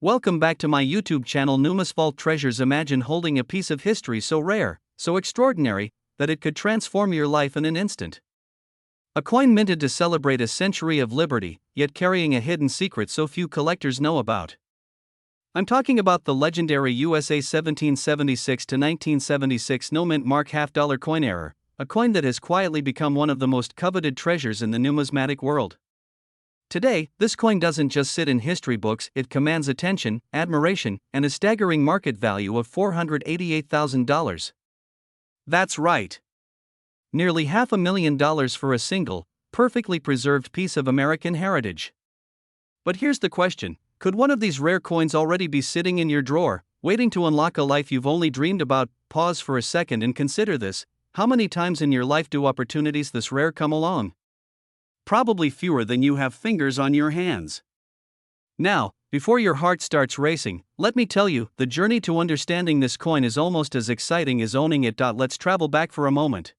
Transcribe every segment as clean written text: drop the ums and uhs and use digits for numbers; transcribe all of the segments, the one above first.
Welcome back to my YouTube channel Numerous Vault Treasures. Imagine holding a piece of history so rare, so extraordinary, that it could transform your life in an instant. A coin minted to celebrate a century of liberty, yet carrying a hidden secret so few collectors know about. I'm talking about the legendary USA 1776 to 1976 no-mint mark half-dollar coin error, a coin that has quietly become one of the most coveted treasures in the numismatic world. Today, this coin doesn't just sit in history books, it commands attention, admiration, and a staggering market value of $488,000. That's right. Nearly $500,000 for a single, perfectly preserved piece of American heritage. But here's the question: could one of these rare coins already be sitting in your drawer, waiting to unlock a life you've only dreamed about? Pause for a second and consider this. How many times in your life do opportunities this rare come along? Probably fewer than you have fingers on your hands. Now, before your heart starts racing, let me tell you, the journey to understanding this coin is almost as exciting as owning it. Let's travel back for a moment.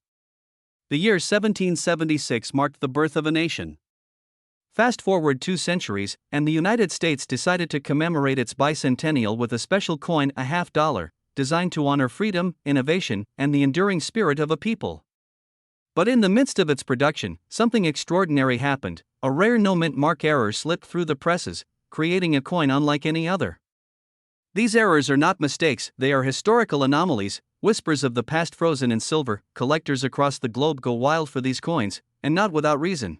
The year 1776 marked the birth of a nation. Fast forward 2 centuries, and the United States decided to commemorate its bicentennial with a special coin, a half dollar, designed to honor freedom, innovation, and the enduring spirit of a people. But in the midst of its production, something extraordinary happened. A rare no-mint mark error slipped through the presses, creating a coin unlike any other. These errors are not mistakes, they are historical anomalies, whispers of the past frozen in silver. Collectors across the globe go wild for these coins, and not without reason.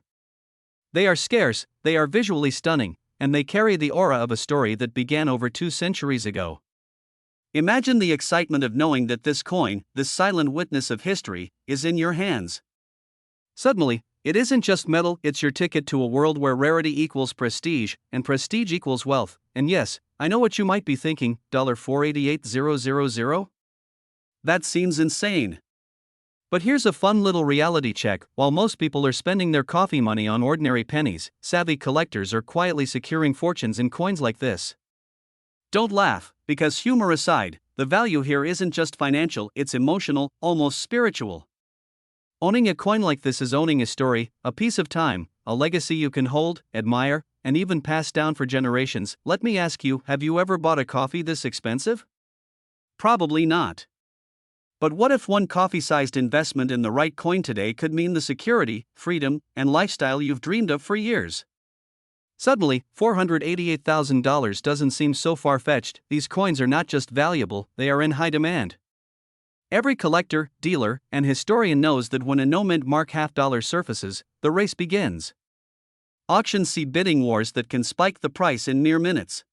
They are scarce, they are visually stunning, and they carry the aura of a story that began over 2 centuries ago. Imagine the excitement of knowing that this coin, this silent witness of history, is in your hands. Suddenly, it isn't just metal, it's your ticket to a world where rarity equals prestige, and prestige equals wealth. And yes, I know what you might be thinking, $488,000? That seems insane. But here's a fun little reality check: while most people are spending their coffee money on ordinary pennies, savvy collectors are quietly securing fortunes in coins like this. Don't laugh, because humor aside, the value here isn't just financial, it's emotional, almost spiritual. Owning a coin like this is owning a story, a piece of time, a legacy you can hold, admire, and even pass down for generations. Let me ask you, have you ever bought a coffee this expensive? Probably not. But what if one coffee-sized investment in the right coin today could mean the security, freedom, and lifestyle you've dreamed of for years? Suddenly, $488,000 doesn't seem so far-fetched. These coins are not just valuable, they are in high demand. Every collector, dealer, and historian knows that when a no-mint mark half-dollar surfaces, the race begins. Auctions see bidding wars that can spike the price in mere minutes.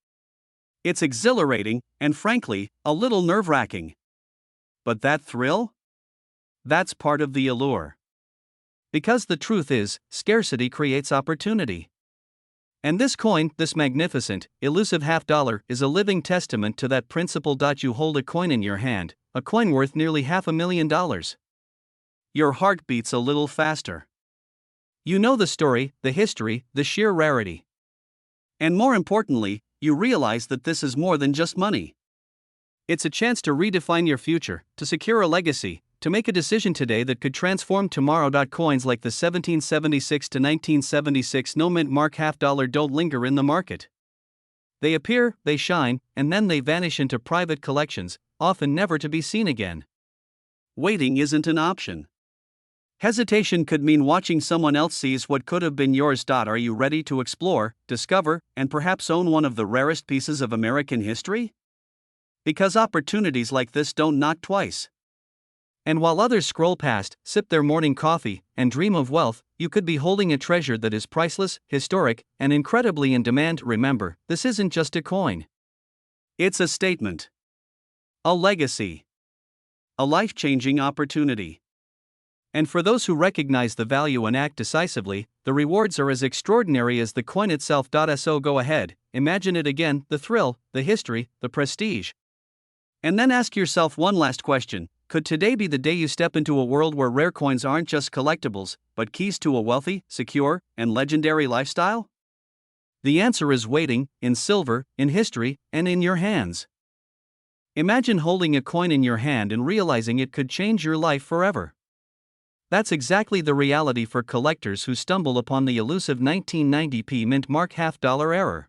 It's exhilarating, and frankly, a little nerve-wracking. But that thrill? That's part of the allure. Because the truth is, scarcity creates opportunity. And this coin, this magnificent, elusive half-dollar, is a living testament to that principle. You hold a coin in your hand, a coin worth nearly $500,000. Your heart beats a little faster. You know the story, the history, the sheer rarity. And more importantly, you realize that this is more than just money. It's a chance to redefine your future, to secure a legacy, to make a decision today that could transform tomorrow. Coins like the 1776 to 1976 no-mint mark half-dollar don't linger in the market. They appear, they shine, and then they vanish into private collections, often never to be seen again. Waiting isn't an option. Hesitation could mean watching someone else seize what could have been yours. Are you ready to explore, discover, and perhaps own one of the rarest pieces of American history? Because opportunities like this don't knock twice. And while others scroll past, sip their morning coffee, and dream of wealth, you could be holding a treasure that is priceless, historic, and incredibly in demand. Remember, this isn't just a coin. It's a statement. A legacy. A life-changing opportunity. And for those who recognize the value and act decisively, the rewards are as extraordinary as the coin itself. So go ahead, imagine it again: the thrill, the history, the prestige. And then ask yourself one last question: could today be the day you step into a world where rare coins aren't just collectibles, but keys to a wealthy, secure, and legendary lifestyle? The answer is waiting, in silver, in history, and in your hands. Imagine holding a coin in your hand and realizing it could change your life forever. That's exactly the reality for collectors who stumble upon the elusive 1990p mint mark half-dollar error.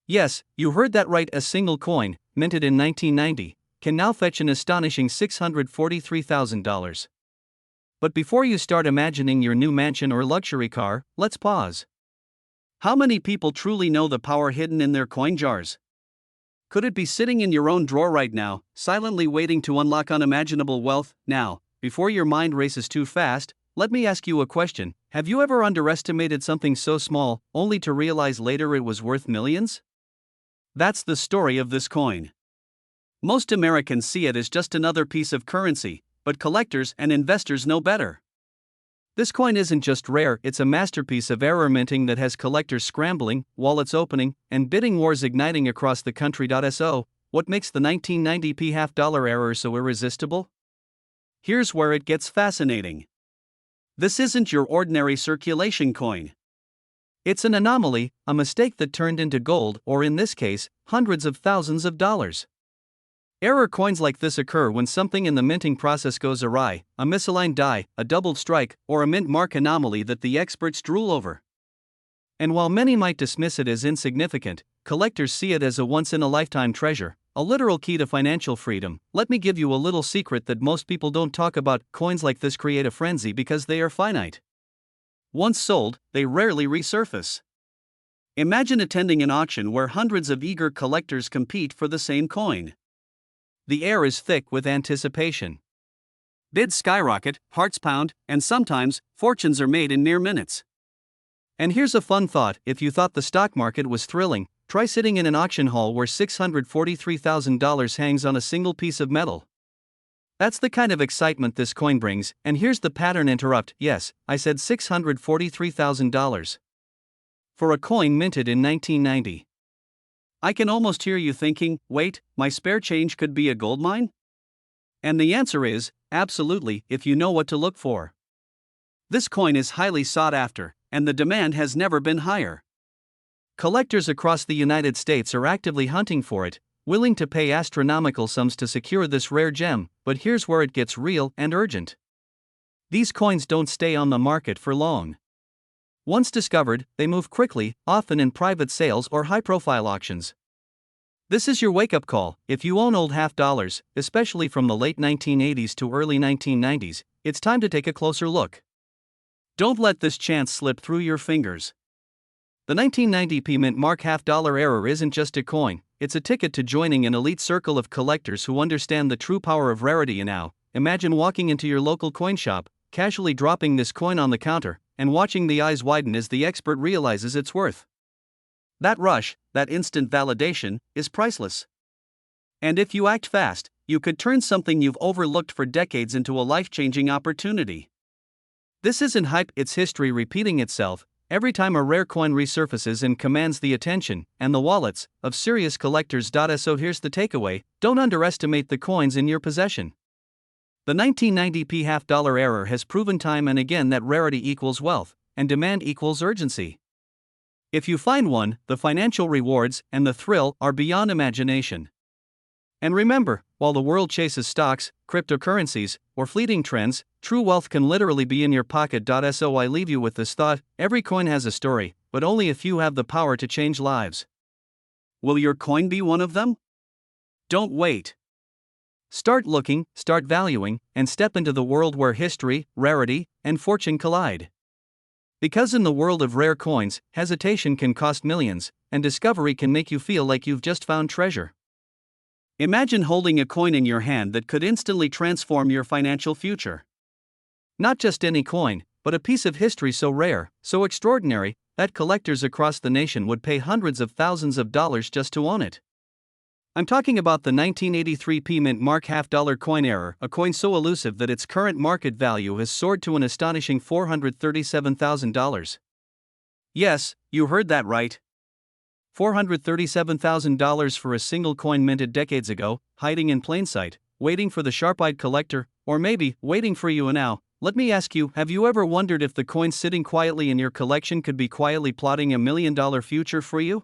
Yes, you heard that right, a single coin, minted in 1990, can now fetch an astonishing $643,000. But before you start imagining your new mansion or luxury car, let's pause. How many people truly know the power hidden in their coin jars? Could it be sitting in your own drawer right now, silently waiting to unlock unimaginable wealth? Now, before your mind races too fast, let me ask you a question. Have you ever underestimated something so small, only to realize later it was worth millions? That's the story of this coin. Most Americans see it as just another piece of currency, but collectors and investors know better. This coin isn't just rare, it's a masterpiece of error minting that has collectors scrambling, wallets opening, and bidding wars igniting across the country. So, what makes the 1990p half-dollar error so irresistible? Here's where it gets fascinating. This isn't your ordinary circulation coin. It's an anomaly, a mistake that turned into gold, or in this case, hundreds of thousands of dollars. Error coins like this occur when something in the minting process goes awry, a misaligned die, a doubled strike, or a mint mark anomaly that the experts drool over. And while many might dismiss it as insignificant, collectors see it as a once-in-a-lifetime treasure, a literal key to financial freedom. Let me give you a little secret that most people don't talk about. Coins like this create a frenzy because they are finite. Once sold, they rarely resurface. Imagine attending an auction where hundreds of eager collectors compete for the same coin. The air is thick with anticipation. Bids skyrocket, hearts pound, and sometimes, fortunes are made in mere minutes. And here's a fun thought: if you thought the stock market was thrilling, try sitting in an auction hall where $643,000 hangs on a single piece of metal. That's the kind of excitement this coin brings, and here's the pattern. Interrupt, yes, I said $643,000. For a coin minted in 1990. I can almost hear you thinking, wait, my spare change could be a gold mine? And the answer is, absolutely, if you know what to look for. This coin is highly sought after, and the demand has never been higher. Collectors across the United States are actively hunting for it, willing to pay astronomical sums to secure this rare gem. But here's where it gets real and urgent. These coins don't stay on the market for long. Once discovered, they move quickly, often in private sales or high-profile auctions. This is your wake-up call. If you own old half-dollars, especially from the late 1980s to early 1990s, it's time to take a closer look. Don't let this chance slip through your fingers. The 1990p mint mark half-dollar error isn't just a coin, it's a ticket to joining an elite circle of collectors who understand the true power of rarity. And now, imagine walking into your local coin shop, casually dropping this coin on the counter, and watching the eyes widen as the expert realizes its worth. That rush, that instant validation, is priceless. And if you act fast, you could turn something you've overlooked for decades into a life-changing opportunity. This isn't hype, it's history repeating itself. Every time a rare coin resurfaces and commands the attention and the wallets of serious collectors. So here's the takeaway: don't underestimate the coins in your possession. The 1990p half-dollar error has proven time and again that rarity equals wealth, and demand equals urgency. If you find one, the financial rewards and the thrill are beyond imagination. And remember, while the world chases stocks, cryptocurrencies, or fleeting trends, true wealth can literally be in your pocket. So I leave you with this thought: every coin has a story, but only a few have the power to change lives. Will your coin be one of them? Don't wait. Start looking, start valuing, and step into the world where history, rarity, and fortune collide. Because in the world of rare coins, hesitation can cost millions, and discovery can make you feel like you've just found treasure. Imagine holding a coin in your hand that could instantly transform your financial future. Not just any coin, but a piece of history so rare, so extraordinary, that collectors across the nation would pay hundreds of thousands of dollars just to own it. I'm talking about the 1983p mint mark half-dollar coin error, a coin so elusive that its current market value has soared to an astonishing $437,000. Yes, you heard that right. $437,000 for a single coin minted decades ago, hiding in plain sight, waiting for the sharp-eyed collector, or maybe waiting for you. And now, let me ask you, have you ever wondered if the coin sitting quietly in your collection could be quietly plotting $1 million future for you?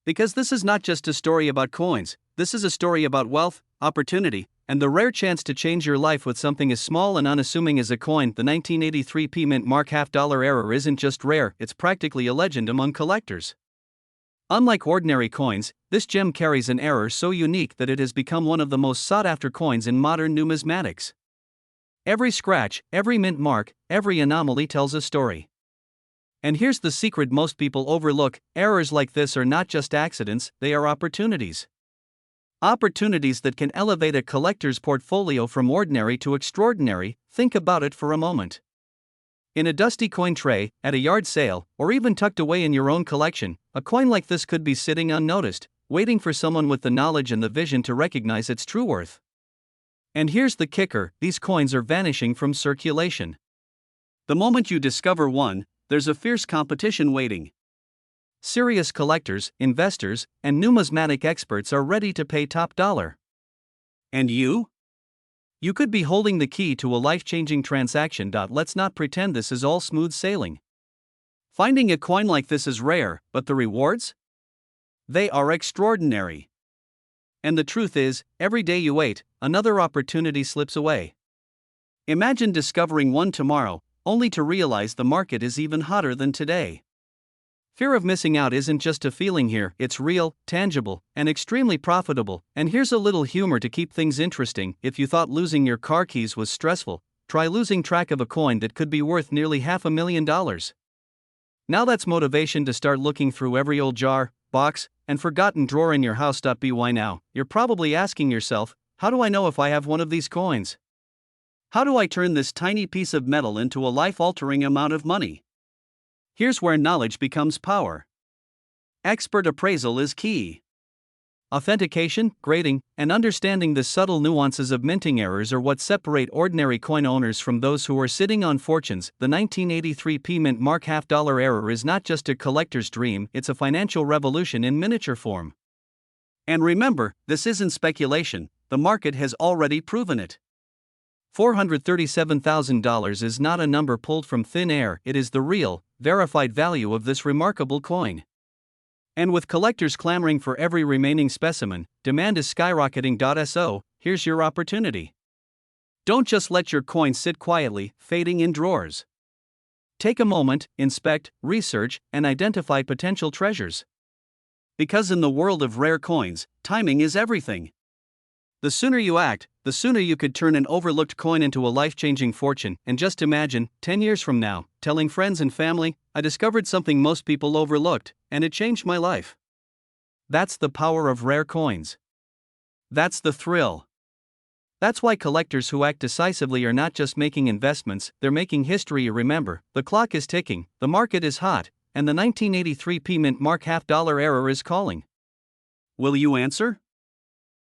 Because this is not just a story about coins, this is a story about wealth, opportunity, and the rare chance to change your life with something as small and unassuming as a coin. The 1983p mint mark half-dollar error isn't just rare, it's practically a legend among collectors. Unlike ordinary coins, this gem carries an error so unique that it has become one of the most sought-after coins in modern numismatics. Every scratch, every mint mark, every anomaly tells a story. And here's the secret most people overlook: errors like this are not just accidents, they are opportunities. Opportunities that can elevate a collector's portfolio from ordinary to extraordinary. Think about it for a moment. In a dusty coin tray, at a yard sale, or even tucked away in your own collection, a coin like this could be sitting unnoticed, waiting for someone with the knowledge and the vision to recognize its true worth. And here's the kicker: these coins are vanishing from circulation. The moment you discover one, there's a fierce competition waiting. Serious collectors, investors, and numismatic experts are ready to pay top dollar. And you? You could be holding the key to a life-changing transaction. Let's not pretend this is all smooth sailing. Finding a coin like this is rare, but the rewards? They are extraordinary. And the truth is, every day you wait, another opportunity slips away. Imagine discovering one tomorrow, only to realize the market is even hotter than today. Fear of missing out isn't just a feeling here, it's real, tangible, and extremely profitable. And here's a little humor to keep things interesting: if you thought losing your car keys was stressful, try losing track of a coin that could be worth nearly $500,000. Now that's motivation to start looking through every old jar, box, and forgotten drawer in your house. By now, you're probably asking yourself, how do I know if I have one of these coins? How do I turn this tiny piece of metal into a life-altering amount of money? Here's where knowledge becomes power. Expert appraisal is key. Authentication, grading, and understanding the subtle nuances of minting errors are what separate ordinary coin owners from those who are sitting on fortunes. The 1983 P mint mark half dollar error is not just a collector's dream, it's a financial revolution in miniature form. And remember, this isn't speculation, the market has already proven it. $437,000 is not a number pulled from thin air, it is the real, verified value of this remarkable coin. And with collectors clamoring for every remaining specimen, demand is skyrocketing. So, here's your opportunity. Don't just let your coin sit quietly, fading in drawers. Take a moment, inspect, research, and identify potential treasures. Because in the world of rare coins, timing is everything. The sooner you act, the sooner you could turn an overlooked coin into a life-changing fortune. And just imagine, 10 years from now, telling friends and family, I discovered something most people overlooked, and it changed my life. That's the power of rare coins. That's the thrill. That's why collectors who act decisively are not just making investments, they're making history. Remember, the clock is ticking, the market is hot, and the 1983 P mint mark half dollar error is calling. Will you answer?